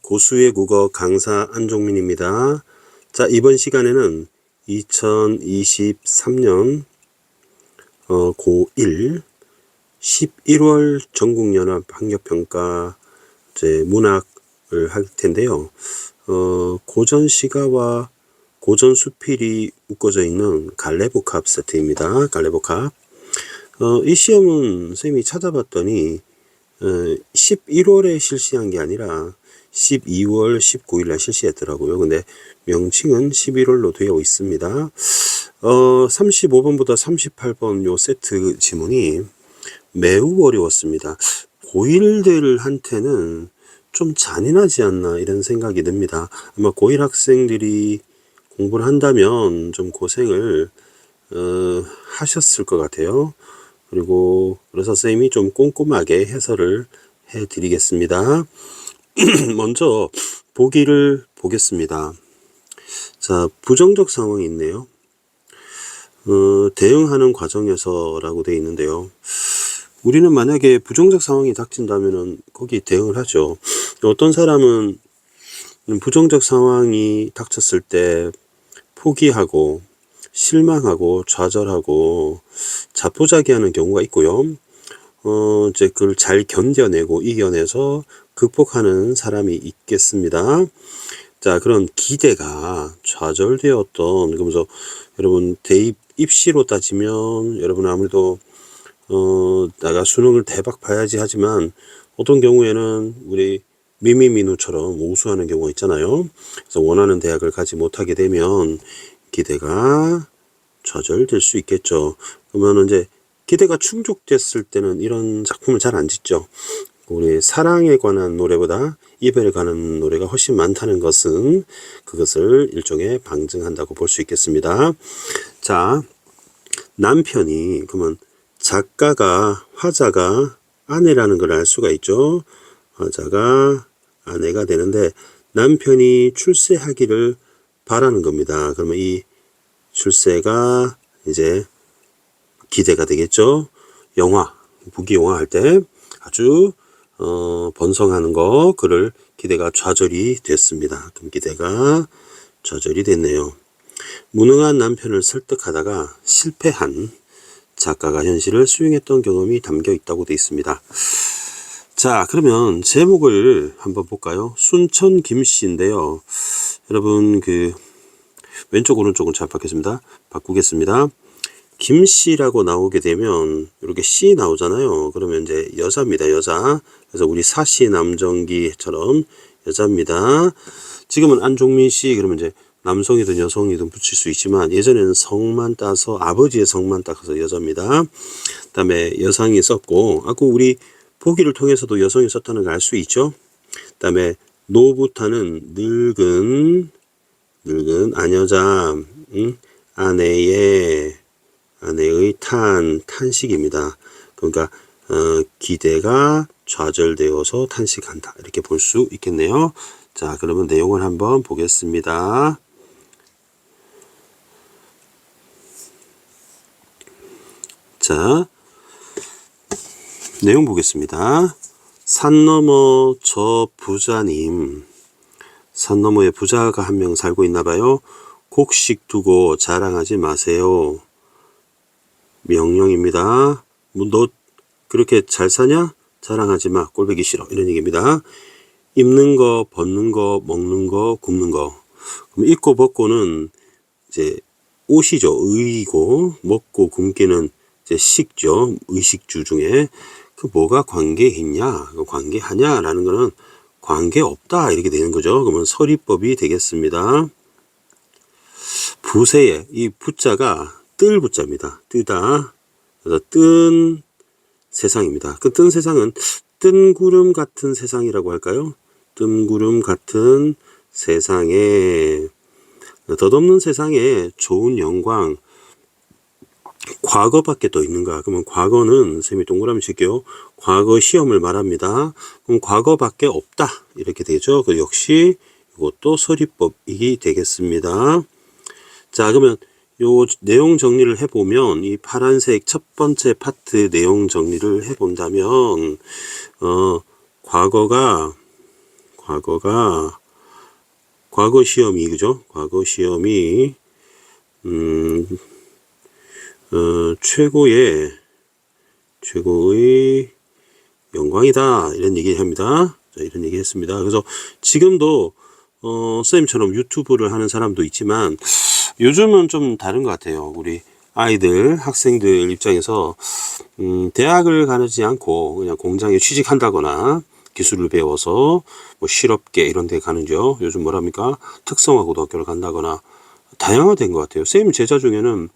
고수의 국어 강사 안종민입니다. 자, 이번 시간에는 2023년 고1 11월 전국연합 학력평가 문학을 할 텐데요. 고전시가와 고전수필이 묶어져 있는 갈래복합 세트입니다. 갈래복합. 이 시험은 선생님이 찾아봤더니 11월에 실시한 게 아니라 12월 19일 날 실시했더라고요. 근데 명칭은 11월로 되어 있습니다. 35번부터 38번 요 세트 지문이 매우 어려웠습니다. 고1들한테는 좀 잔인하지 않나 이런 생각이 듭니다. 아마 고1 학생들이 공부를 한다면 좀 고생을 하셨을 것 같아요. 그래서 선생님이 좀 꼼꼼하게 해설을 해 드리겠습니다. 먼저 보기를 보겠습니다. 자, 부정적 상황이 있네요. 대응하는 과정에서라고 되어 있는데요. 우리는 만약에 부정적 상황이 닥친다면은 거기 대응을 하죠. 어떤 사람은 부정적 상황이 닥쳤을 때 포기하고 실망하고 좌절하고 자포자기하는 경우가 있고요. 이제 그걸 잘 견뎌내고 이겨내서 극복하는 사람이 있겠습니다. 자, 그런 기대가 좌절되었던, 그러면서 여러분 대입 입시로 따지면 여러분 아무래도 내가 수능을 대박 봐야지 하지만 어떤 경우에는 우리 미미민우처럼 우수하는 경우가 있잖아요. 그래서 원하는 대학을 가지 못하게 되면 기대가 좌절될 수 있겠죠. 그러면 이제 기대가 충족됐을 때는 이런 작품을 잘 안 짓죠. 우리 사랑에 관한 노래보다 이별에 관한 노래가 훨씬 많다는 것은 그것을 일종의 방증한다고 볼 수 있겠습니다. 자, 남편이 그러면 화자가 아내라는 걸 알 수가 있죠. 화자가 아내가 되는데 남편이 출세하기를 바라는 겁니다. 그러면 이 출세가 이제 기대가 되겠죠. 부귀영화 할 때 아주 번성하는 거, 그를 기대가 좌절이 됐습니다. 그럼 기대가 좌절이 됐네요. 무능한 남편을 설득하다가 실패한 작가가 현실을 수용했던 경험이 담겨 있다고 되어 있습니다. 자, 그러면 제목을 한번 볼까요? 순천 김씨인데요. 여러분 왼쪽 오른쪽은 잘 바꾸겠습니다. 김씨라고 나오게 되면 이렇게 씨 나오잖아요. 그러면 이제 여자입니다. 여자. 그래서 우리 사시 남정기처럼 여자입니다. 지금은 안종민 씨 그러면 이제 남성이든 여성이든 붙일 수 있지만 예전에는 성만 따서 아버지의 성만 따서 여자입니다. 그다음에 여성이 썼고 아까 우리 보기를 통해서도 여성이 썼다는 걸 알 수 있죠. 그다음에 노부타는 늙은 아여자, 아내의 탄식입니다. 그러니까 기대가 좌절되어서 탄식한다 이렇게 볼 수 있겠네요. 자, 그러면 내용을 한번 보겠습니다. 자, 내용 보겠습니다. 산 너머 저 부자님, 산 너머에 부자가 한 명 살고 있나 봐요. 곡식 두고 자랑하지 마세요. 명령입니다. 너 그렇게 잘 사냐? 자랑하지 마. 꼴보기 싫어. 이런 얘기입니다. 입는 거, 벗는 거, 먹는 거, 굽는 거. 그럼 입고 벗고는 이제 옷이죠. 의이고, 먹고 굶기는 이제 식죠. 의식주 중에. 그 뭐가 관계있냐? 관계하냐라는 거는 관계없다. 이렇게 되는 거죠. 그러면 서리법이 되겠습니다. 부세에, 이 부자가 뜰 부자입니다. 뜨다. 그래서 뜬 세상입니다. 그 뜬 세상은 뜬구름 같은 세상이라고 할까요? 뜬구름 같은 세상에, 덧없는 세상에 좋은 영광, 과거밖에 또 있는가? 그러면 과거는 선생님이 동그라미 칠게요. 과거 시험을 말합니다. 그럼 과거밖에 없다. 이렇게 되죠. 그 역시 이것도 서리법이 되겠습니다. 자, 그러면 요 내용 정리를 해보면 이 파란색 첫 번째 파트 내용 정리를 해본다면 과거가 과거 시험이, 그죠? 과거 시험이, 최고의 영광이다. 이런 얘기 합니다. 자, 이런 얘기 했습니다. 그래서 지금도, 선생님처럼 유튜브를 하는 사람도 있지만, 요즘은 좀 다른 것 같아요. 우리 아이들, 학생들 입장에서, 대학을 가지 않고 그냥 공장에 취직한다거나, 기술을 배워서 뭐 실업계 이런 데 가는죠. 요즘 뭐랍니까? 특성화 고등학교를 간다거나 다양화된 것 같아요. 쌤 제자 중에는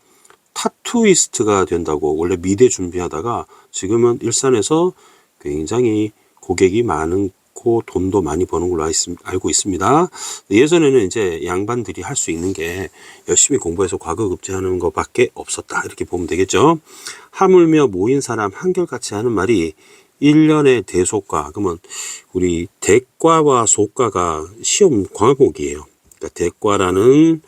타투이스트가 된다고 원래 미대 준비하다가 지금은 일산에서 굉장히 고객이 많고 돈도 많이 버는 걸로 알고 있습니다. 예전에는 이제 양반들이 할 수 있는 게 열심히 공부해서 과거급제하는 것밖에 없었다. 이렇게 보면 되겠죠. 하물며 모인 사람 한결같이 하는 말이 1년의 대소과, 그러면 우리 대과와 소과가 시험 과목이에요. 그러니까 대과라는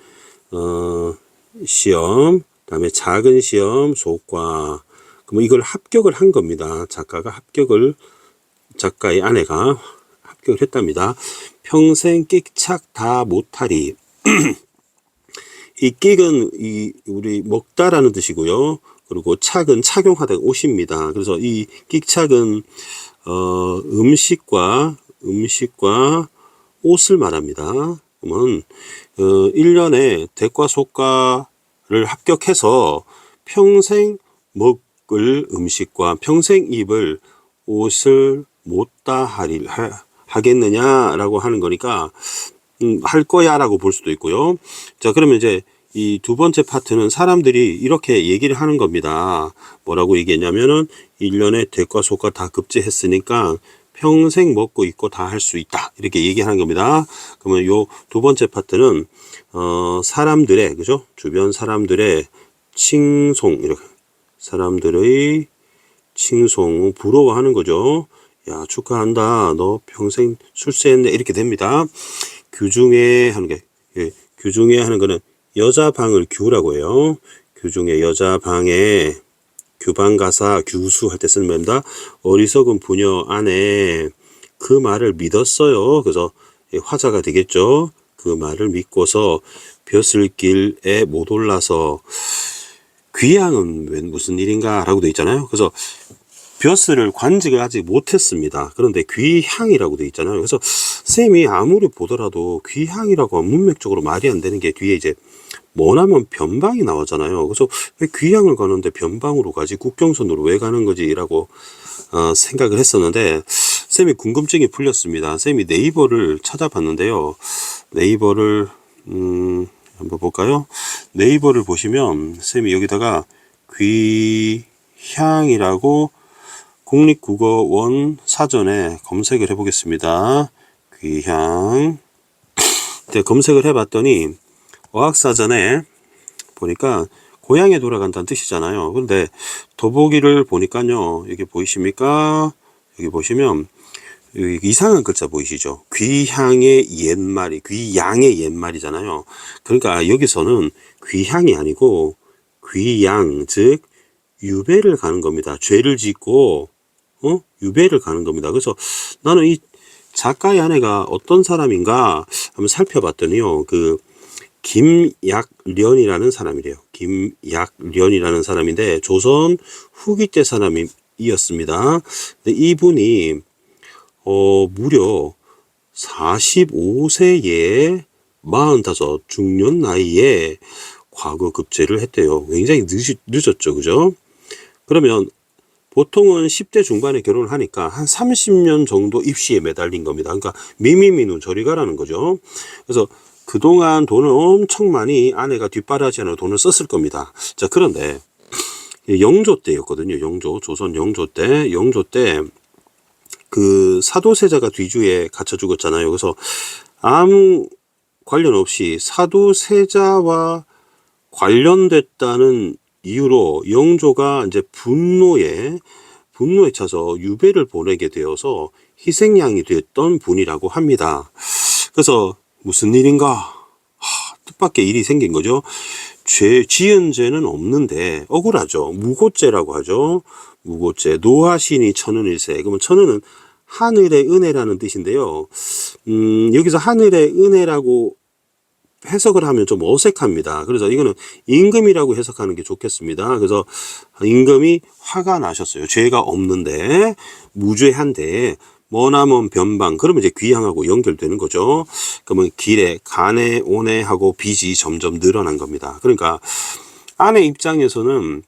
시험, 그다음에 작은 시험, 소과. 그러면 이걸 합격을 한 겁니다. 작가의 아내가 합격을 했답니다. 평생 끽착 다 못하리. 이 끽은 우리 먹다라는 뜻이고요. 그리고 착은 착용하다 옷입니다. 그래서 이 끽착은 음식과 옷을 말합니다. 그러면 1년에 대과 소과를 합격해서 평생 먹을 음식과 평생 입을 옷을 못다 하겠느냐라고 하는 거니까 할 거야 라고 볼 수도 있고요. 자, 그러면 이제 이 두 번째 파트는 사람들이 이렇게 얘기를 하는 겁니다. 뭐라고 얘기했냐면은 1년에 대과 소과 다 급제했으니까 평생 먹고 입고 다 할 수 있다. 이렇게 얘기하는 겁니다. 그러면 요 두 번째 파트는 사람들의, 그죠? 주변 사람들의 칭송, 이렇게 사람들의 칭송, 부러워하는 거죠. 야, 축하한다. 너 평생 출세했네. 이렇게 됩니다. 규중에 하는 게, 규중에 하는 거는 여자 방을 규라고 해요. 규중에 여자 방에 규방가사 규수 할 때 쓰는 말입니다. 어리석은 부녀 안에 그 말을 믿었어요. 그래서 화자가 되겠죠. 그 말을 믿고서 벼슬길에 못 올라서 귀향은 웬 무슨 일인가 라고 되어 있잖아요. 그래서 벼슬을 관직을 아직 못했습니다. 그런데 귀향이라고 되어 있잖아요. 그래서 쌤이 아무리 보더라도 귀향이라고 문맥적으로 말이 안 되는 게 뒤에 이제 뭐냐면 변방이 나오잖아요. 그래서 왜 귀향을 가는데 변방으로 가지 국경선으로 왜 가는 거지 라고 생각을 했었는데 쌤이 궁금증이 풀렸습니다. 쌤이 네이버를 찾아봤는데요. 네이버를 한번 볼까요? 네이버를 보시면 쌤이 여기다가 귀향이라고 국립국어원 사전에 검색을 해보겠습니다. 귀향. 네, 검색을 해봤더니 어학사전에 보니까 고향에 돌아간다는 뜻이잖아요. 근데 더보기를 보니까요. 여기 보이십니까? 여기 보시면 여기 이상한 글자 보이시죠? 귀향의 옛말이, 귀양의 옛말이잖아요. 그러니까 여기서는 귀향이 아니고 귀양, 즉 유배를 가는 겁니다. 죄를 짓고 유배를 가는 겁니다. 그래서 나는 이 작가의 아내가 어떤 사람인가 한번 살펴봤더니요. 그 김약련이라는 사람이래요. 김약련이라는 사람인데 조선 후기 때 사람이었습니다. 근데 이분이 무려 45세에 45 중년 나이에 과거 급제를 했대요. 굉장히 늦었죠. 그죠? 그러면 보통은 10대 중반에 결혼을 하니까 한 30년 정도 입시에 매달린 겁니다. 그러니까 미미미누 저리 가라는 거죠. 그래서 그동안 돈을 엄청 많이 아내가 뒷바라지 하느라 돈을 썼을 겁니다. 자, 그런데 영조 때였거든요. 조선 영조 때 그 사도세자가 뒤주에 갇혀 죽었잖아요. 그래서 아무 관련 없이 사도세자와 관련됐다는 이유로 영조가 이제 분노에 차서 유배를 보내게 되어서 희생양이 됐던 분이라고 합니다. 그래서 무슨 일인가? 뜻밖의 일이 생긴 거죠. 지은 죄는 없는데 억울하죠. 무고죄라고 하죠. 무고죄. 노하신이 천은일세. 그러면 천은은 하늘의 은혜라는 뜻인데요. 여기서 하늘의 은혜라고 해석을 하면 좀 어색합니다. 그래서 이거는 임금이라고 해석하는 게 좋겠습니다. 그래서 임금이 화가 나셨어요. 죄가 없는데, 무죄한데, 머나먼 변방, 그러면 이제 귀향하고 연결되는 거죠. 그러면 길에 가네 오네 하고 빚이 점점 늘어난 겁니다. 그러니까 아내 입장에서는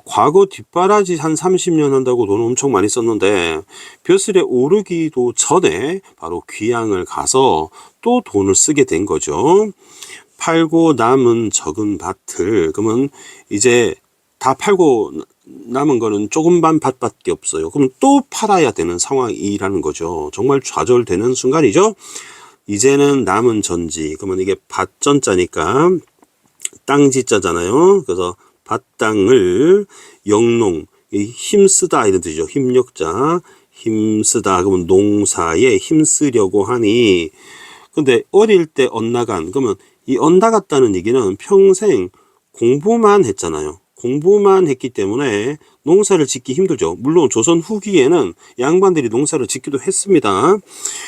과거 뒷바라지 한 30년 한다고 돈 엄청 많이 썼는데 벼슬에 오르기도 전에 바로 귀향을 가서 또 돈을 쓰게 된 거죠. 팔고 남은 적은 밭을, 그러면 이제 다 팔고 남은 거는 조금만 밭밖에 없어요. 그럼 또 팔아야 되는 상황이라는 거죠. 정말 좌절되는 순간이죠. 이제는 남은 전지, 그러면 이게 밭전자니까 땅지자잖아요. 그래서 밭땅을 영농, 힘쓰다 이런 뜻이죠. 힘력자, 힘쓰다. 그러면 농사에 힘쓰려고 하니, 근데 어릴 때 엇나간, 그러면 이 엇나갔다는 얘기는 평생 공부만 했잖아요. 공부만 했기 때문에 농사를 짓기 힘들죠. 물론 조선 후기에는 양반들이 농사를 짓기도 했습니다.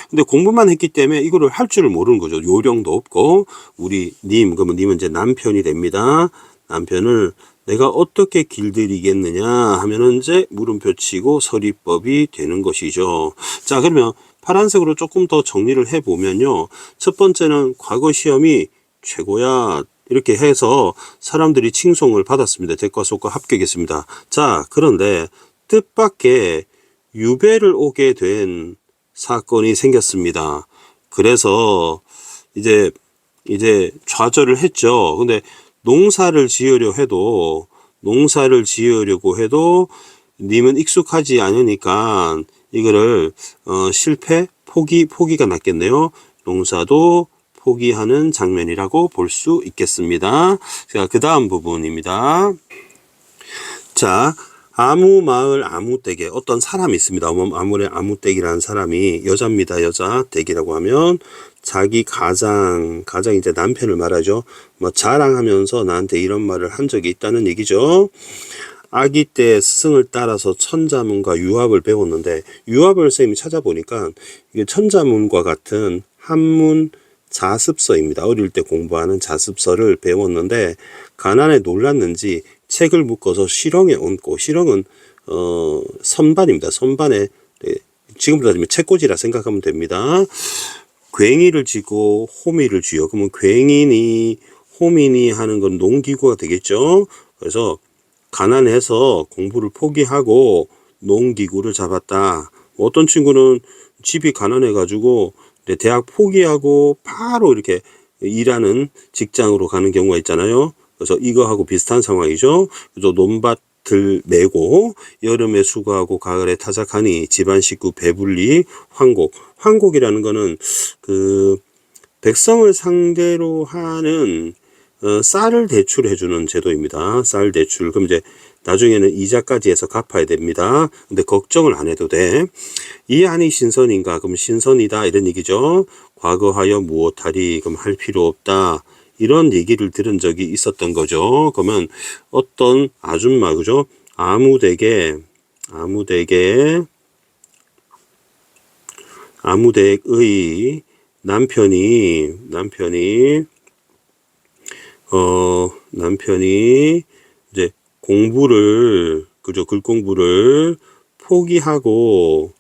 근데 공부만 했기 때문에 이거를 할 줄을 모르는 거죠. 요령도 없고, 우리 님, 그러면 님은 이제 남편이 됩니다. 남편을 내가 어떻게 길들이겠느냐 하면은 이제 물음표 치고 서리법이 되는 것이죠. 자, 그러면 파란색으로 조금 더 정리를 해보면요. 첫 번째는 과거 시험이 최고야, 이렇게 해서 사람들이 칭송을 받았습니다. 대과소과 합격했습니다. 자, 그런데 뜻밖의 유배를 오게 된 사건이 생겼습니다. 그래서 이제 좌절을 했죠. 근데 농사를 지으려고 해도 님은 익숙하지 않으니까 이거를 실패, 포기가 낫겠네요. 농사도 포기하는 장면이라고 볼 수 있겠습니다. 자, 그 다음 부분입니다. 자, 아무마을 아무댁에 어떤 사람이 있습니다. 아무래 아무댁이라는 사람이 여자입니다. 여자. 댁이라고 하면 자기 가장 이제 남편을 말하죠. 뭐 자랑하면서 나한테 이런 말을 한 적이 있다는 얘기죠. 아기 때 스승을 따라서 천자문과 유합을 배웠는데, 유합을 선생님이 찾아보니까 이게 천자문과 같은 한문 자습서입니다. 어릴 때 공부하는 자습서를 배웠는데 가난에 놀랐는지 책을 묶어서 실엉에 얹고, 실엉은 선반입니다. 선반에, 지금부터 따지면 책꽂이라 생각하면 됩니다. 괭이를 쥐고 호미를 쥐어. 그러면 괭이니 호미니 하는 건 농기구가 되겠죠. 그래서 가난해서 공부를 포기하고 농기구를 잡았다. 어떤 친구는 집이 가난해가지고 대학 포기하고 바로 이렇게 일하는 직장으로 가는 경우가 있잖아요. 그래서 이거하고 비슷한 상황이죠. 그래서 논밭을 메고 여름에 수고하고 가을에 타작하니 집안 식구 배불리 황곡. 황곡이라는 거는 그 백성을 상대로 하는 쌀을 대출해주는 제도입니다. 쌀 대출. 그럼 이제 나중에는 이자까지 해서 갚아야 됩니다. 근데 걱정을 안 해도 돼. 이 안이 신선인가? 그럼 신선이다 이런 얘기죠. 과거하여 무엇하리? 그럼 할 필요 없다. 이런 얘기를 들은 적이 있었던 거죠. 그러면 어떤 아줌마, 그죠? 아무댁의 남편이 이제 공부를, 그죠? 글 공부를 포기하고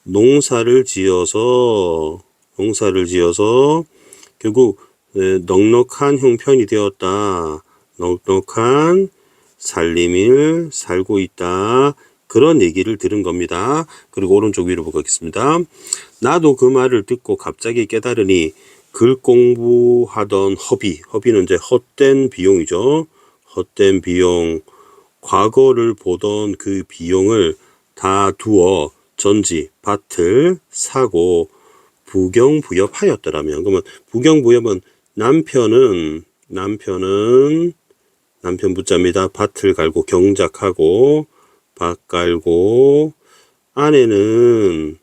농사를 지어서 결국 넉넉한 형편이 되었다. 넉넉한 살림을 살고 있다. 그런 얘기를 들은 겁니다. 그리고 오른쪽 위로 보겠습니다. 나도 그 말을 듣고 갑자기 깨달으니 글 공부하던 허비는 이제 헛된 비용이죠. 헛된 비용, 과거를 보던 그 비용을 다 두어 전지, 밭을 사고 부경부엽하였더라면, 그러면 부경부엽은 남편 붙잡니다. 밭을 갈고 경작하고 밭 갈고, 아내는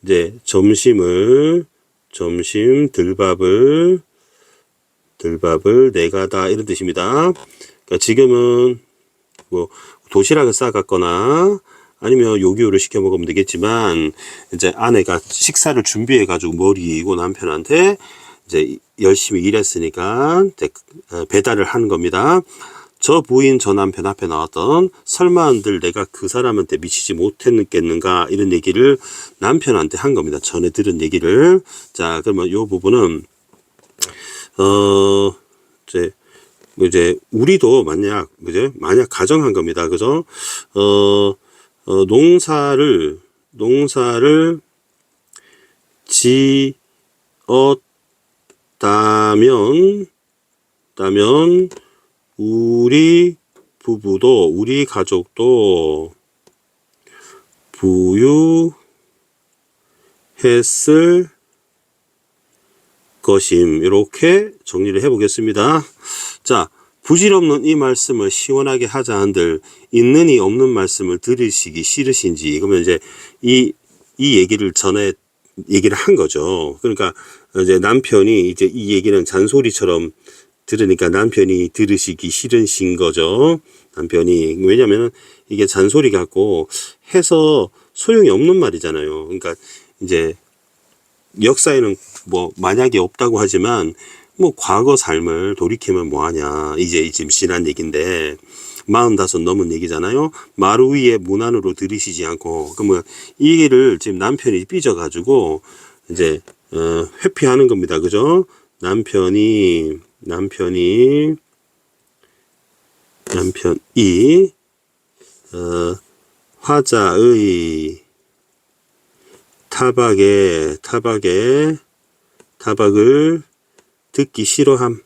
이제 점심 들밥을 내가다 이런 뜻입니다. 그러니까 지금은 뭐 도시락을 싸갔거나 아니면 요기요를 시켜 먹으면 되겠지만, 이제 아내가 식사를 준비해가지고 머리이고 남편한테 이제 열심히 일했으니까 배달을 하는 겁니다. 저 부인 저 남편 앞에 나왔던 설마한들 내가 그 사람한테 미치지 못했겠는가 이런 얘기를 남편한테 한 겁니다. 전에 들은 얘기를. 자, 그러면 요 부분은 이제 우리도 만약 가정한 겁니다. 그죠? 농사를 지었다면 우리 부부도 우리 가족도 부유했을 것임. 이렇게 정리를 해보겠습니다. 자, 부질없는 이 말씀을 시원하게 하자 한들 있느니 없는 말씀을 들으시기 싫으신지, 그러면 이제 이 얘기를 전에 얘기를 한 거죠. 그러니까 이제 남편이 이제 이 얘기는 잔소리처럼 들으니까 남편이 들으시기 싫으신 거죠. 남편이. 왜냐면은 이게 잔소리 같고 해서 소용이 없는 말이잖아요. 그러니까 이제 역사에는 뭐 만약에 없다고 하지만 뭐 과거 삶을 돌이키면 뭐하냐, 이제 지금 지난 얘기인데 45 넘은 얘기잖아요. 마루 위에 문 안으로 들이시지 않고, 그러면 이 얘기를 지금 남편이 삐져가지고 이제 회피하는 겁니다. 그죠? 남편이 화자의 타박을 듣기 싫어함.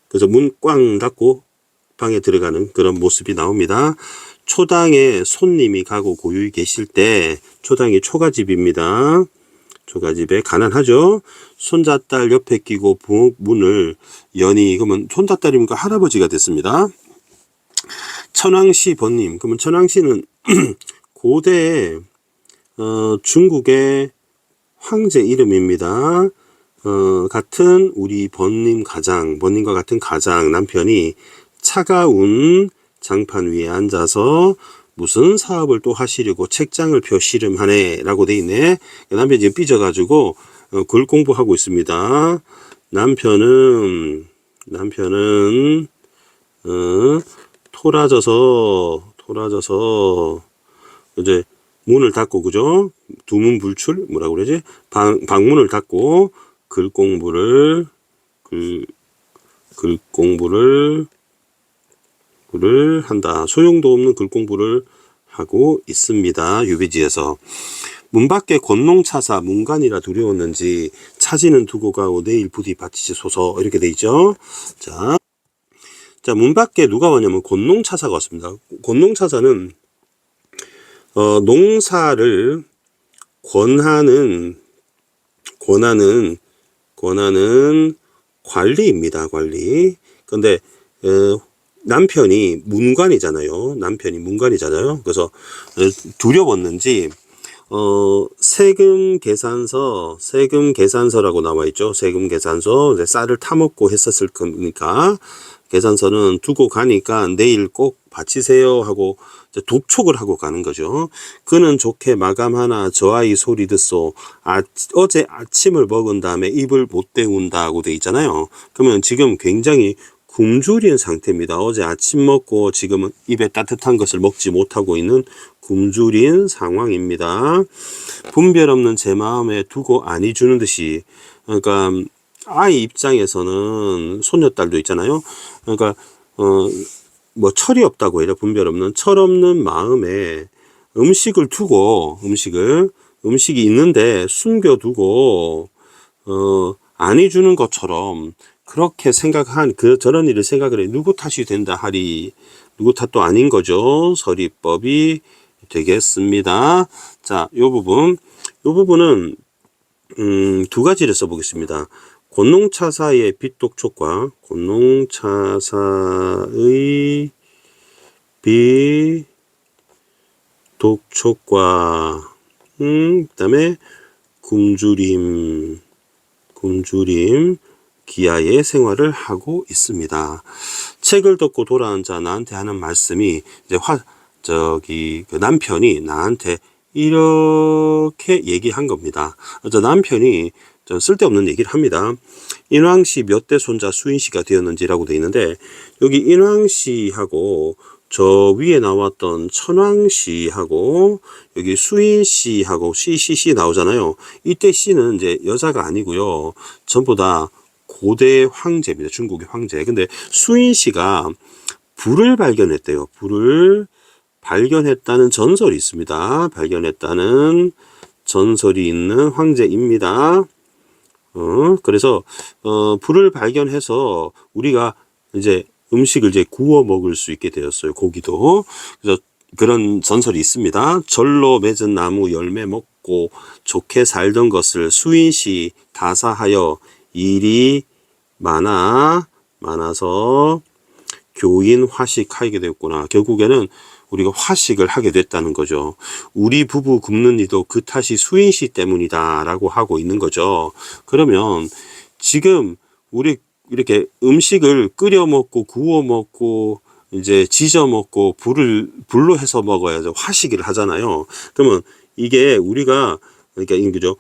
그래서 문 꽝 닫고 방에 들어가는 그런 모습이 나옵니다. 초당에 손님이 가고 고유히 계실 때, 초당이 초가집입니다. 초가집에 가난하죠. 손자딸 옆에 끼고 문을 여니, 그러면 손자딸이니까 할아버지가 됐습니다. 천왕씨 번님, 그러면 천왕씨는 고대 중국의 황제 이름입니다. 같은 우리 번님과 같은 가장 남편이 차가운 장판 위에 앉아서 무슨 사업을 또 하시려고 책장을 펴 씨름하네 라고 돼 있네. 남편이 지금 삐져가지고 글 공부하고 있습니다. 남편은 토라져서 이제 문을 닫고, 그죠? 두문불출 뭐라고 그러지? 방문을 닫고 글 공부를 한다. 소용도 없는 글 공부를 하고 있습니다. 유비지에서. 문 밖에 권농차사 문간이라 두려웠는지 차지는 두고 가고 내일 부디 바치시소서, 이렇게 돼 있죠. 자, 문 밖에 누가 왔냐면 권농차사가 왔습니다. 권농차사는 농사를 권하는 관리입니다. 관리. 근데 남편이 문관이잖아요. 그래서 두려웠는지 세금 계산서라고 나와 있죠. 세금 계산서. 이제 쌀을 타먹고 했었을 거니까 계산서는 두고 가니까 내일 꼭 바치세요 하고 독촉을 하고 가는 거죠. 그는 좋게 마감하나 저 아이 소리 듣소. 어제 아침을 먹은 다음에 입을 못 때운다고 돼 있잖아요. 그러면 지금 굉장히 굶주린 상태입니다. 어제 아침 먹고 지금은 입에 따뜻한 것을 먹지 못하고 있는 굶주린 상황입니다. 분별 없는 제 마음에 두고 안이 주는 듯이, 그러니까 아이 입장에서는 소녀딸도 있잖아요. 그러니까 뭐 철이 없다고 해요. 분별 없는, 철 없는 마음에 음식을 두고 음식이 있는데 숨겨두고 안이 주는 것처럼 그렇게 생각한 저런 일을 생각을 해. 누구 탓이 된다 하리. 누구 탓도 아닌 거죠. 서리법이 되겠습니다. 자, 요 부분은 두 가지를 써보겠습니다. 권농차사의 빚독촉과 권농차사의 빚독촉과 그다음에 굶주림 기아의 생활을 하고 있습니다. 책을 덮고 돌아앉아 나한테 하는 말씀이 이제 그 남편이 나한테 이렇게 얘기한 겁니다. 남편이 좀 쓸데없는 얘기를 합니다. 인왕씨 몇 대 손자 수인씨가 되었는지라고 되어 있는데, 여기 인왕씨하고 저 위에 나왔던 천왕씨하고 여기 수인씨하고 CCC 나오잖아요. 이때 씨는 이제 여자가 아니고요. 전부 다 고대 황제입니다. 중국의 황제. 근데 수인씨가 불을 발견했대요. 불을 발견했다는 전설이 있습니다. 발견했다는 전설이 있는 황제입니다. 그래서 불을 발견해서 우리가 이제 음식을 이제 구워 먹을 수 있게 되었어요. 고기도. 그래서 그런 전설이 있습니다. 절로 맺은 나무 열매 먹고 좋게 살던 것을 수인시 다사하여 일이 많아서 교인 화식하게 되었구나. 결국에는 우리가 화식을 하게 됐다는 거죠. 우리 부부 굶는 이도 그 탓이 수인씨 때문이다 라고 하고 있는 거죠. 그러면 지금 우리 이렇게 음식을 끓여 먹고 구워 먹고 이제 지져 먹고 불로 해서 먹어야죠. 화식을 하잖아요. 그러면 이게 우리가 그러니까 그죠?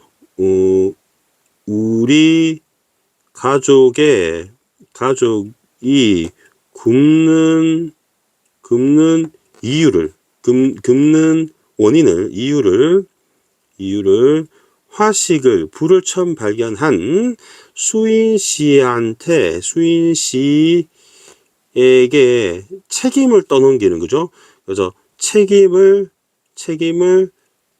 우리 가족이 굶는 이유를 굶는 원인을 이유를 화식을 불을 처음 발견한 수인씨에게 책임을 떠넘기는 거죠. 그래서 책임을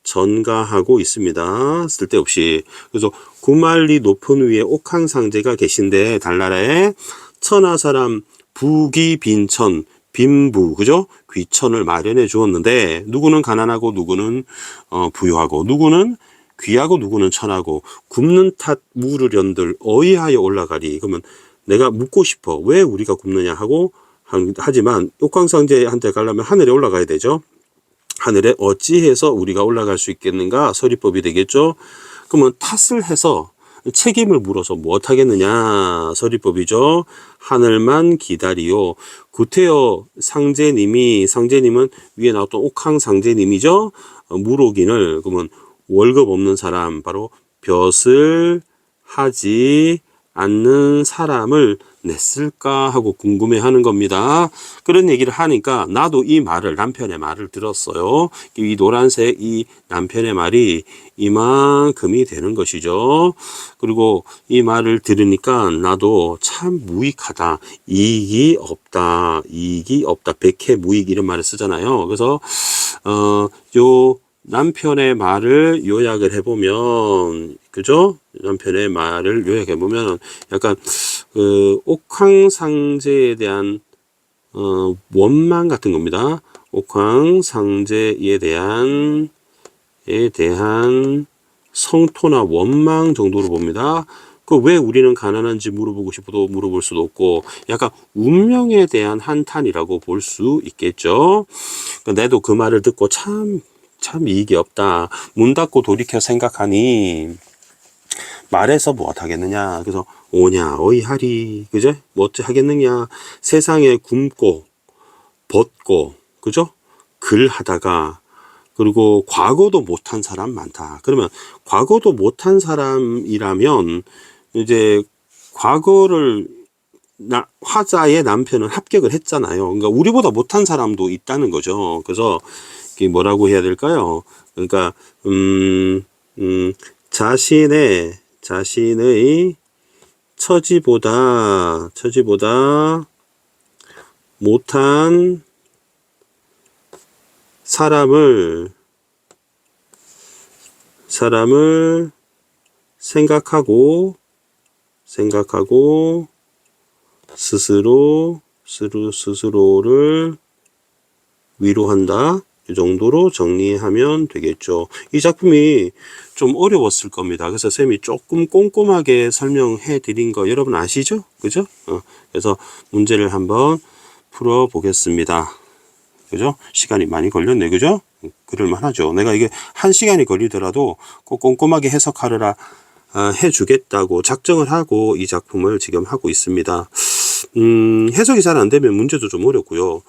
전가하고 있습니다. 쓸데없이. 그래서 구만리 높은 위에 옥황상제가 계신데 달나라에 천하사람 부귀빈천 빈부, 그죠? 귀천을 마련해 주었는데, 누구는 가난하고, 누구는, 부유하고, 누구는 귀하고, 누구는 천하고, 굶는 탓 물으련들 어이하여 올라가리. 그러면 내가 묻고 싶어. 왜 우리가 굶느냐 하고, 하지만, 옥황상제한테 가려면 하늘에 올라가야 되죠. 하늘에 어찌해서 우리가 올라갈 수 있겠는가? 서리법이 되겠죠? 그러면 탓을 해서, 책임을 물어서 무엇하겠느냐 서리법이죠. 하늘만 기다리요. 구태여 상제님은 위에 나왔던 옥황상제님이죠. 물오긴을 그러면 월급 없는 사람 바로 벼슬 하지 않는 사람을 냈을까 하고 궁금해하는 겁니다. 그런 얘기를 하니까 나도 이 말을 남편의 말을 들었어요. 이 노란색 이 남편의 말이 이만큼이 되는 것이죠. 그리고 이 말을 들으니까 나도 참 무익하다. 이익이 없다. 백해무익 이런 말을 쓰잖아요. 그래서 요 남편의 말을 요약을 해보면, 그죠? 남편의 말을 요약해보면, 약간, 옥황상제에 대한, 원망 같은 겁니다. 옥황상제에 대한 성토나 원망 정도로 봅니다. 왜 우리는 가난한지 물어보고 싶어도 물어볼 수도 없고, 약간 운명에 대한 한탄이라고 볼 수 있겠죠? 내도 그 말을 듣고 참 이익이 없다. 문 닫고 돌이켜 생각하니 말해서 무엇하겠느냐. 그래서 오냐 어이하리. 그죠? 뭐 어찌 하겠느냐. 세상에 굶고 벗고 그죠? 글 하다가 그리고 과거도 못한 사람 많다. 그러면 과거도 못한 사람이라면 이제 과거를 화자의 남편은 합격을 했잖아요. 그러니까 우리보다 못한 사람도 있다는 거죠. 그래서 이게 뭐라고 해야 될까요? 그러니까 자신의 처지보다 못한 사람을 생각하고 스스로를 위로한다. 이 정도로 정리하면 되겠죠. 이 작품이 좀 어려웠을 겁니다. 그래서 쌤이 조금 꼼꼼하게 설명해 드린 거 여러분 아시죠? 그죠? 그래서 문제를 한번 풀어 보겠습니다. 그죠? 시간이 많이 걸렸네. 그죠? 그럴만 하죠. 내가 이게 1시간이 걸리더라도 꼭 꼼꼼하게 해석하느라 해주겠다고 작정을 하고 이 작품을 지금 하고 있습니다. 해석이 잘 안 되면 문제도 좀 어렵고요.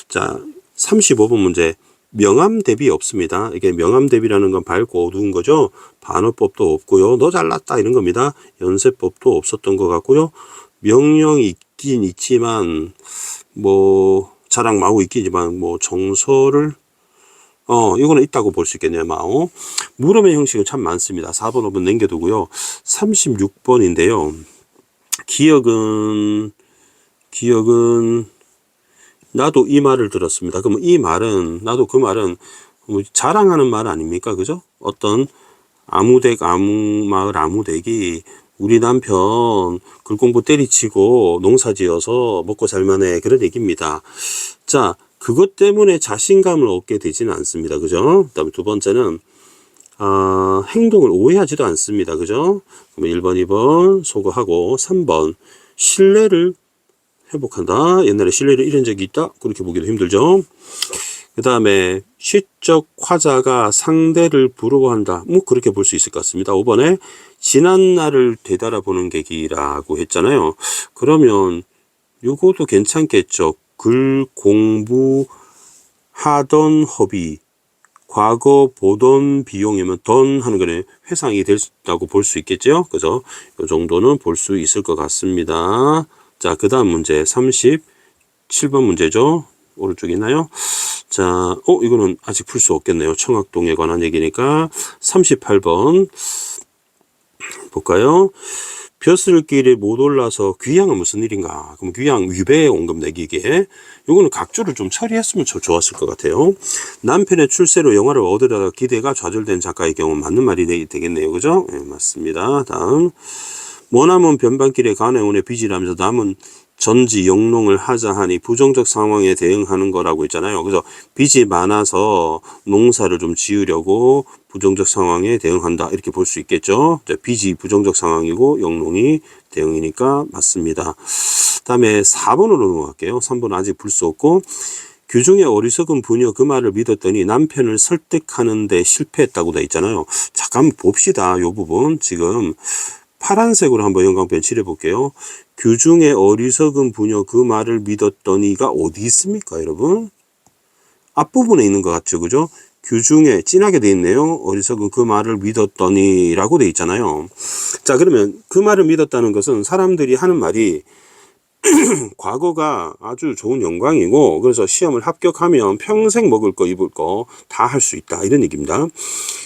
자, 35번 문제. 명암 대비 없습니다. 이게 명암 대비라는 건 밝고 어두운 거죠. 반어법도 없고요. 너 잘났다 이런 겁니다. 연세법도 없었던 것 같고요. 명령이 있긴 있지만 뭐 자랑 마구 있기지만 뭐 정서를 이거는 있다고 볼 수 있겠네요. 마오. 물음의 형식은 참 많습니다. 4번, 5번 남겨두고요. 36번인데요. 기억은 나도 이 말을 들었습니다. 그러면 이 말은 나도 그 말은 뭐 자랑하는 말 아닙니까? 그죠? 어떤 마을 아무댁이 우리 남편 글공부 때리치고 농사지어서 먹고 살만해 그런 얘기입니다. 자, 그것 때문에 자신감을 얻게 되지는 않습니다. 그죠? 그다음에 두 번째는 행동을 오해하지도 않습니다. 그죠? 그러면 1번, 2번 소거하고 3번 신뢰를 회복한다. 옛날에 신뢰를 잃은 적이 있다. 그렇게 보기도 힘들죠. 그 다음에 시적 화자가 상대를 부러워한다. 뭐 그렇게 볼 수 있을 것 같습니다. 5번에 지난 날을 되돌아보는 계기라고 했잖아요. 그러면 요것도 괜찮겠죠. 글 공부하던 허비 과거 보던 비용이면 던 하는 거는 회상이 됐다고 볼 수 있겠죠. 그죠? 이 정도는 볼 수 있을 것 같습니다. 자, 그 다음 문제 37번 문제죠. 오른쪽에 있나요? 자, 이거는 아직 풀 수 없겠네요. 청학동에 관한 얘기니까 38번 볼까요? 벼슬길에 못 올라서 귀양은 무슨 일인가? 그럼 귀양 위배에 온 겁니다. 이게 요거는 각주를 좀 처리했으면 좋았을 것 같아요. 남편의 출세로 영화를 얻으려다 기대가 좌절된 작가의 경우 맞는 말이 되겠네요. 그죠? 네, 맞습니다. 다음 머나먼 변방길에 가내온에 빚이라면서 남은 전지 영농을 하자 하니 부정적 상황에 대응하는 거라고 했잖아요. 그래서 빚이 많아서 농사를 좀 지으려고 부정적 상황에 대응한다. 이렇게 볼 수 있겠죠. 빚이 부정적 상황이고 영농이 대응이니까 맞습니다. 다음에 4번으로 넘어갈게요. 3번 아직 풀 수 없고 규중의 어리석은 부녀 그 말을 믿었더니 남편을 설득하는 데 실패했다고 돼 있잖아요. 잠깐 봅시다. 이 부분 지금 파란색으로 한번 형광펜 칠해볼게요. 규중의 어리석은 부녀 그 말을 믿었더니가 어디 있습니까, 여러분? 앞부분에 있는 것 같죠, 그죠? 규중에 진하게 돼 있네요. 어리석은 그 말을 믿었더니라고 돼 있잖아요. 자, 그러면 그 말을 믿었다는 것은 사람들이 하는 말이 과거가 아주 좋은 영광이고 그래서 시험을 합격하면 평생 먹을 거 입을 거 다 할 수 있다 이런 얘기입니다.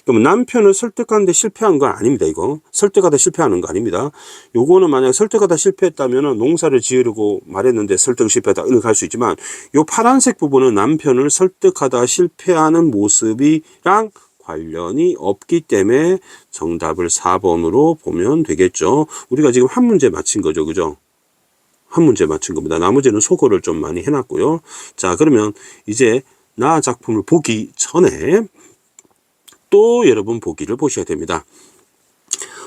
그러면 남편을 설득하는데 실패한 건 아닙니다. 이거 설득하다 실패하는 거 아닙니다. 요거는 만약 설득하다 실패했다면 농사를 지으려고 말했는데 설득 실패했다 이렇게 할 수 있지만 요 파란색 부분은 남편을 설득하다 실패하는 모습이랑 관련이 없기 때문에 정답을 4번으로 보면 되겠죠. 우리가 지금 한 문제 맞힌 거죠. 그죠? 한 문제 맞춘 겁니다. 나머지는 소거를 좀 많이 해놨고요. 자, 그러면 이제 나 작품을 보기 전에 또 여러분 보기를 보셔야 됩니다.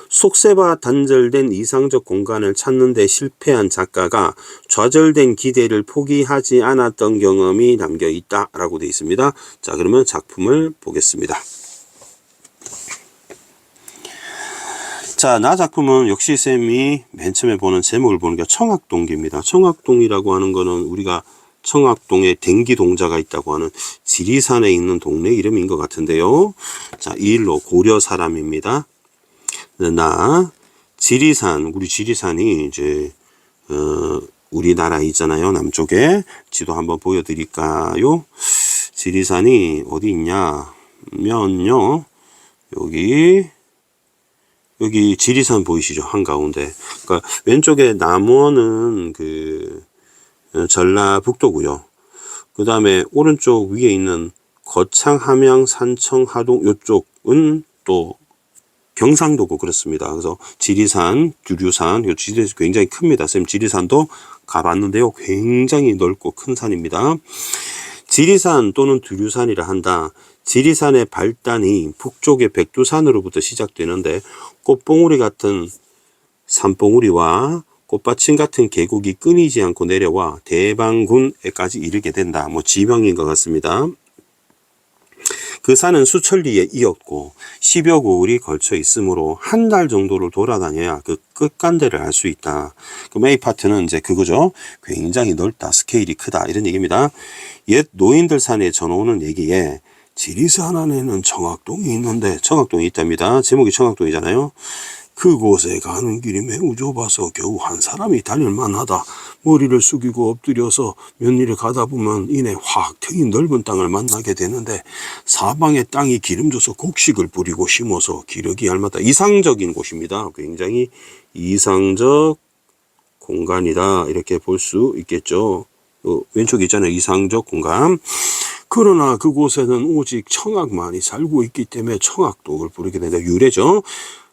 속세와 단절된 이상적 공간을 찾는 데 실패한 작가가 좌절된 기대를 포기하지 않았던 경험이 담겨 있다라고 되어 있습니다. 자, 그러면 작품을 보겠습니다. 자, 나 작품은 역시 쌤이 맨 처음에 보는 제목을 보는 게 청학동기입니다. 청학동이라고 하는 거는 우리가 청학동에 댕기 동자가 있다고 하는 지리산에 있는 동네 이름인 것 같은데요. 자, 이 일로 고려 사람입니다. 나 지리산, 우리 지리산이 이제 우리나라 있잖아요. 남쪽에 지도 한번 보여드릴까요? 지리산이 어디 있냐면요. 여기 지리산 보이시죠? 한가운데. 그러니까 왼쪽에 남원은 전라북도고요. 그 다음에 오른쪽 위에 있는 거창, 함양, 산청, 하동 요쪽은 또 경상도고 그렇습니다. 그래서 지리산, 두류산, 요 지리산 굉장히 큽니다. 쌤 지리산도 가봤는데요. 굉장히 넓고 큰 산입니다. 지리산 또는 두류산이라 한다. 지리산의 발단이 북쪽의 백두산으로부터 시작되는데 꽃봉우리 같은 산봉우리와 꽃받침 같은 계곡이 끊이지 않고 내려와 대방군에까지 이르게 된다. 뭐 지명인 것 같습니다. 그 산은 수천리에 이었고 10여 고을이 걸쳐 있으므로 한 달 정도를 돌아다녀야 그 끝간대를 알 수 있다. 그럼 A 파트는 이제 그거죠. 굉장히 넓다, 스케일이 크다 이런 얘기입니다. 옛 노인들 산에 전해오는 얘기에 지리산 안에는 청학동이 있는데, 청학동이 있답니다. 제목이 청학동이잖아요. 그곳에 가는 길이 매우 좁아서 겨우 한 사람이 다닐 만하다. 머리를 숙이고 엎드려서 몇 일을 가다 보면 이내 확 트인 넓은 땅을 만나게 되는데, 사방에 땅이 기름져서 곡식을 뿌리고 심어서 기르기 알맞다. 이상적인 곳입니다. 굉장히 이상적 공간이다, 이렇게 볼 수 있겠죠. 왼쪽에 있잖아요. 이상적 공간. 그러나 그곳에는 오직 청학만이 살고 있기 때문에 청학동을 부르게 된다. 유래죠.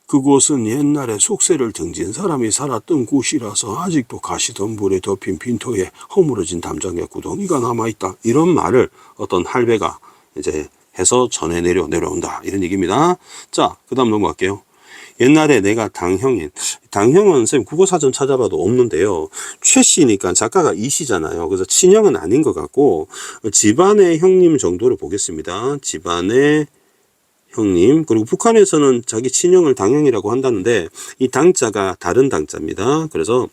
그곳은 옛날에 속세를 등진 사람이 살았던 곳이라서 아직도 가시덤불에 덮인 빈터에 허물어진 담장에 구덩이가 남아있다. 이런 말을 어떤 할배가 이제 해서 전해 내려온다, 이런 얘기입니다. 자, 그 다음 넘어갈게요. 옛날에 내가 당형은 선생님 국어사전 찾아봐도 없는데요. 최씨니까 작가가 이씨잖아요. 그래서 친형은 아닌 것 같고, 집안의 형님 정도를 보겠습니다. 집안의 형님. 그리고 북한에서는 자기 친형을 당형이라고 한다는데, 이 당자가 다른 당자입니다. 그래서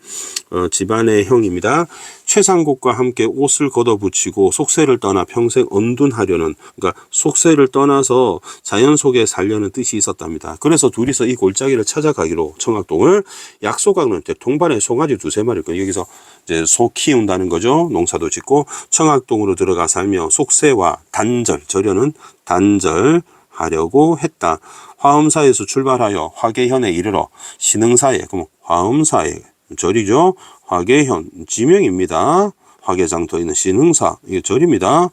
집안의 형입니다. 최상국과 함께 옷을 걷어붙이고 속세를 떠나 평생 언둔하려는, 그러니까 속세를 떠나서 자연 속에 살려는 뜻이 있었답니다. 그래서 둘이서 이 골짜기를 찾아가기로 청학동을 약속하는 때 동반에 송아지 2-3마리를 여기서 이제 소 키운다는 거죠. 농사도 짓고 청학동으로 들어가 살며 속세와 단절, 절여는 단절 하려고 했다. 화엄사에서 출발하여 화계현에 이르러 신흥사에, 그럼 화엄사에 절이죠. 화계현 지명입니다. 화계장터에 있는 신흥사, 이게 절입니다.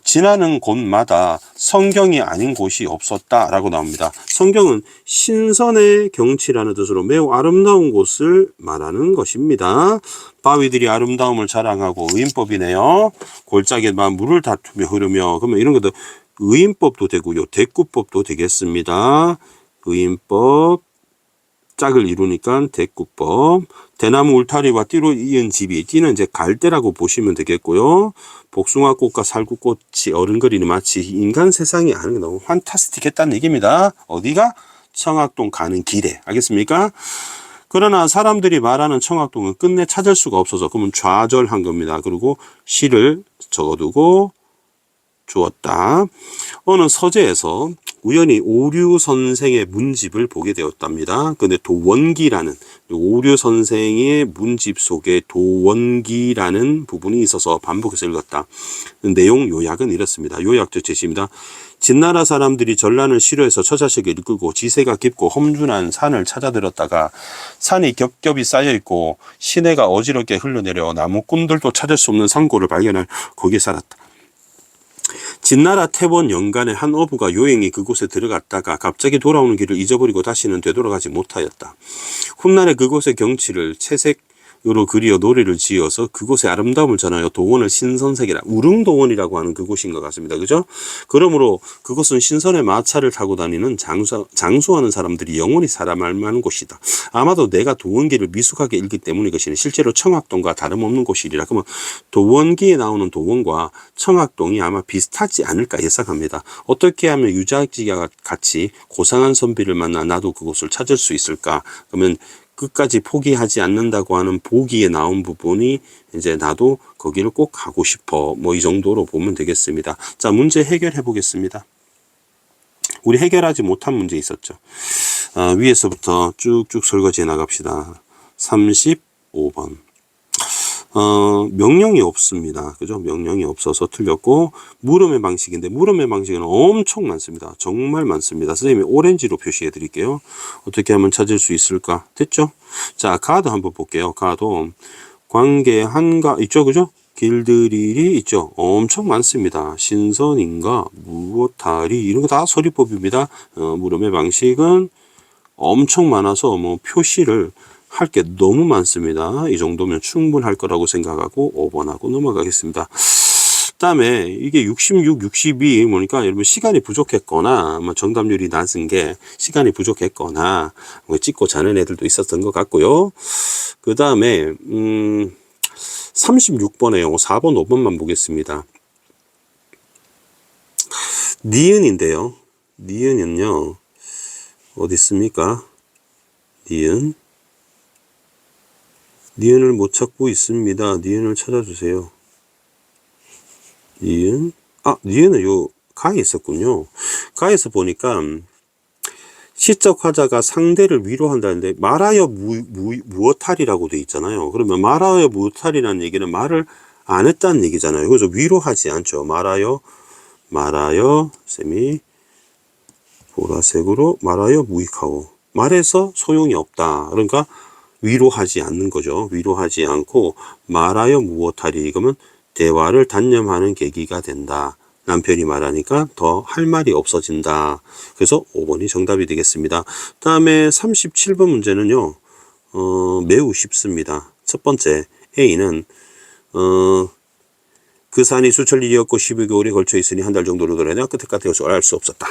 지나는 곳마다 성경이 아닌 곳이 없었다라고 나옵니다. 성경은 신선의 경치라는 뜻으로 매우 아름다운 곳을 말하는 것입니다. 바위들이 아름다움을 자랑하고 의인법이네요. 골짜기에만 물을 다투며 흐르며, 그러면 이런 것도 의인법도 되고요. 대구법도 되겠습니다. 의인법, 짝을 이루니까 대구법. 대나무 울타리와 띠로 이은 집이, 띠는 이제 갈대라고 보시면 되겠고요. 복숭아꽃과 살구꽃이 어른거리는 마치 인간 세상이 아는 게 너무 판타스틱했다는 얘기입니다. 어디가? 청학동 가는 길에. 알겠습니까? 그러나 사람들이 말하는 청학동은 끝내 찾을 수가 없어서, 그러면 좌절한 겁니다. 그리고 시를 적어두고 주었다. 어느 서재에서 우연히 오류 선생의 문집을 보게 되었답니다. 근데 도원기라는, 오류 선생의 문집 속에 도원기라는 부분이 있어서 반복해서 읽었다. 내용 요약은 이렇습니다. 요약적 제시입니다. 진나라 사람들이 전란을 싫어해서 처자식을 이끌고 지세가 깊고 험준한 산을 찾아들었다가 산이 겹겹이 쌓여있고 시내가 어지럽게 흘러내려 나무꾼들도 찾을 수 없는 산골을 발견할 거기에 살았다. 진나라 태원 연간에 한 어부가 요행히 그곳에 들어갔다가 갑자기 돌아오는 길을 잊어버리고 다시는 되돌아가지 못하였다. 훗날에 그곳의 경치를 채색으로 그리어 노래를 지어서 그곳의 아름다움을 전하여 도원을 신선색이라, 우릉도원이라고 하는 그곳인 것 같습니다. 그죠? 그러므로 그곳은 신선의 마차를 타고 다니는 장수하는 사람들이 영원히 살아갈 만한 곳이다. 아마도 내가 도원기를 미숙하게 읽기 때문일 것이니 실제로 청학동과 다름없는 곳이리라. 그러면 도원기에 나오는 도원과 청학동이 아마 비슷하지 않을까 예상합니다. 어떻게 하면 유자지가 같이 고상한 선비를 만나 나도 그곳을 찾을 수 있을까? 그러면 끝까지 포기하지 않는다고 하는 보기에 나온 부분이 이제 나도 거기를 꼭 가고 싶어, 뭐 이 정도로 보면 되겠습니다. 자, 문제 해결해 보겠습니다. 우리 해결하지 못한 문제 있었죠. 위에서부터 쭉쭉 설거지해 나갑시다. 35번. 명령이 없습니다. 그죠? 명령이 없어서 틀렸고, 물음의 방식인데, 물음의 방식은 엄청 많습니다. 정말 많습니다. 선생님이 오렌지로 표시해 드릴게요. 어떻게 하면 찾을 수 있을까? 됐죠? 자, 가도 한번 볼게요. 가도 관계 한가 있죠? 그죠? 길들일이 있죠? 엄청 많습니다. 신선인가, 무엇하리, 이런 거 다 서리법입니다. 물음의 방식은 엄청 많아서 뭐 표시를 할 게 너무 많습니다. 이 정도면 충분할 거라고 생각하고 5번하고 넘어가겠습니다. 그다음에 이게 66, 62 보니까 여러분 시간이 부족했거나 정답률이 낮은 게 시간이 부족했거나 찍고 자는 애들도 있었던 것 같고요. 그 다음에 36번에요. 4번, 5번만 보겠습니다. 니은인데요. 니은은요. 어디 있습니까? 니은. 니은을 못 찾고 있습니다. 니은을 찾아주세요. 니은, 니은은 요 가에 있었군요. 가에서 보니까 시적 화자가 상대를 위로한다는데 말하여 무엇하리라고 돼 있잖아요. 그러면 말하여 무엇하리라는 얘기는 말을 안 했다는 얘기잖아요. 그래서 위로하지 않죠. 말하여 쌤이 보라색으로 말하여 무익하오. 말해서 소용이 없다. 그러니까 위로하지 않는 거죠. 위로하지 않고 말하여 무엇하리. 이거면 대화를 단념하는 계기가 된다. 남편이 말하니까 더 할 말이 없어진다. 그래서 5번이 정답이 되겠습니다. 다음에 37번 문제는요. 매우 쉽습니다. 첫 번째 A는 그 산이 수천리였고 12개월에 걸쳐 있으니 한 달 정도로 돌아야 끝에까지 되어서 알 수 없었다.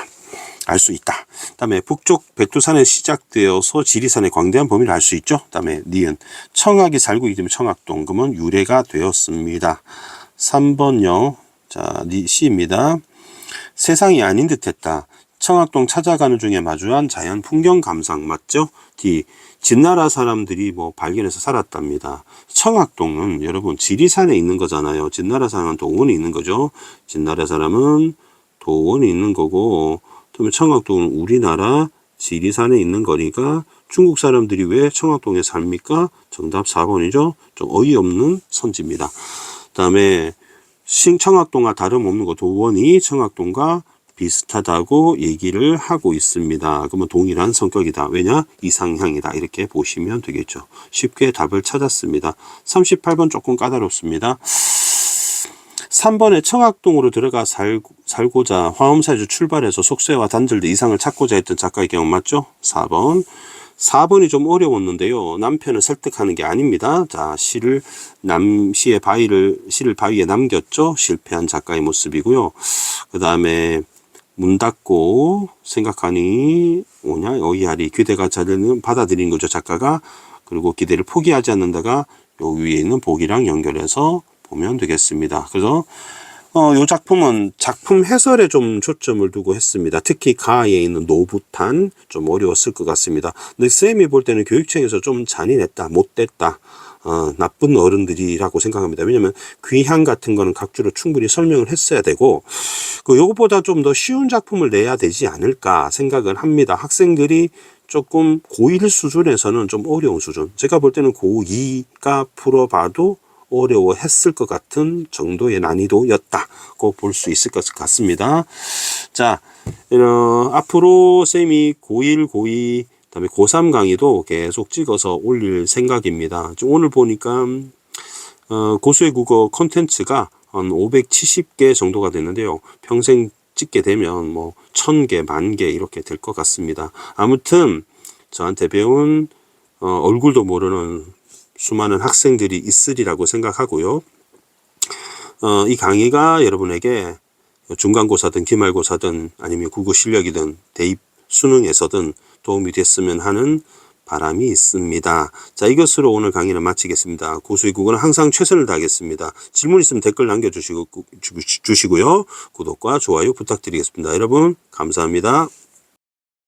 알 수 있다. 다음에 북쪽 백두산에 시작되어서 지리산의 광대한 범위를 알 수 있죠. 다음에 니은 청학이 살고 있으면 청학동 그러면 유래가 되었습니다. 3번요. 자, C입니다. 세상이 아닌 듯 했다. 청학동 찾아가는 중에 마주한 자연 풍경 감상 맞죠? D. 진나라 사람들이 발견해서 살았답니다. 청학동은 여러분 지리산에 있는 거잖아요. 진나라 사람은 도원에 있는 거죠. 진나라 사람은 도원에 있는 거고 그러면 청학동은 우리나라 지리산에 있는 거니까 중국 사람들이 왜 청학동에 삽니까? 정답 4번이죠. 좀 어이없는 선지입니다. 그 다음에 청학동과 다름없는 거 도원이 청학동과 비슷하다고 얘기를 하고 있습니다. 그러면 동일한 성격이다. 왜냐? 이상향이다. 이렇게 보시면 되겠죠. 쉽게 답을 찾았습니다. 38번 조금 까다롭습니다. 3번에 청학동으로 들어가 살고자 화엄사에서 출발해서 속세와 단절된 이상을 찾고자 했던 작가의 경우 맞죠? 4번이 좀 어려웠는데요. 남편을 설득하는 게 아닙니다. 자, 시를 바위에 남겼죠. 실패한 작가의 모습이고요. 그 다음에 문 닫고 생각하니 오냐 어이하리 기대가 자리는 받아들인 거죠. 작가가. 그리고 기대를 포기하지 않는다가 요 위에 있는 복이랑 연결해서 보면 되겠습니다. 그래서 요 작품은 작품 해설에 좀 초점을 두고 했습니다. 특히 가에 있는 노부탄 좀 어려웠을 것 같습니다. 근데 쌤이 볼 때는 교육청에서 좀 잔인했다, 못됐다, 나쁜 어른들이라고 생각합니다. 왜냐면 귀향 같은 거는 각주로 충분히 설명을 했어야 되고 요것보다 좀 더 쉬운 작품을 내야 되지 않을까 생각을 합니다. 학생들이 조금 고1 수준에서는 좀 어려운 수준. 제가 볼 때는 고2가 풀어봐도 어려워했을 것 같은 정도의 난이도였다고 볼 수 있을 것 같습니다. 자, 앞으로 쌤이 고1, 고2, 그다음에 고3 강의도 계속 찍어서 올릴 생각입니다. 오늘 보니까 고수의 국어 콘텐츠가 한 570개 정도가 됐는데요. 평생 찍게 되면 1000개, 10,000개 이렇게 될 것 같습니다. 아무튼 저한테 배운 얼굴도 모르는 수많은 학생들이 있으리라고 생각하고요. 이 강의가 여러분에게 중간고사든 기말고사든 아니면 국어 실력이든 대입 수능에서든 도움이 됐으면 하는 바람이 있습니다. 자, 이것으로 오늘 강의는 마치겠습니다. 고수의 국어는 항상 최선을 다하겠습니다. 질문 있으면 댓글 남겨주시고요. 구독과 좋아요 부탁드리겠습니다. 여러분 감사합니다.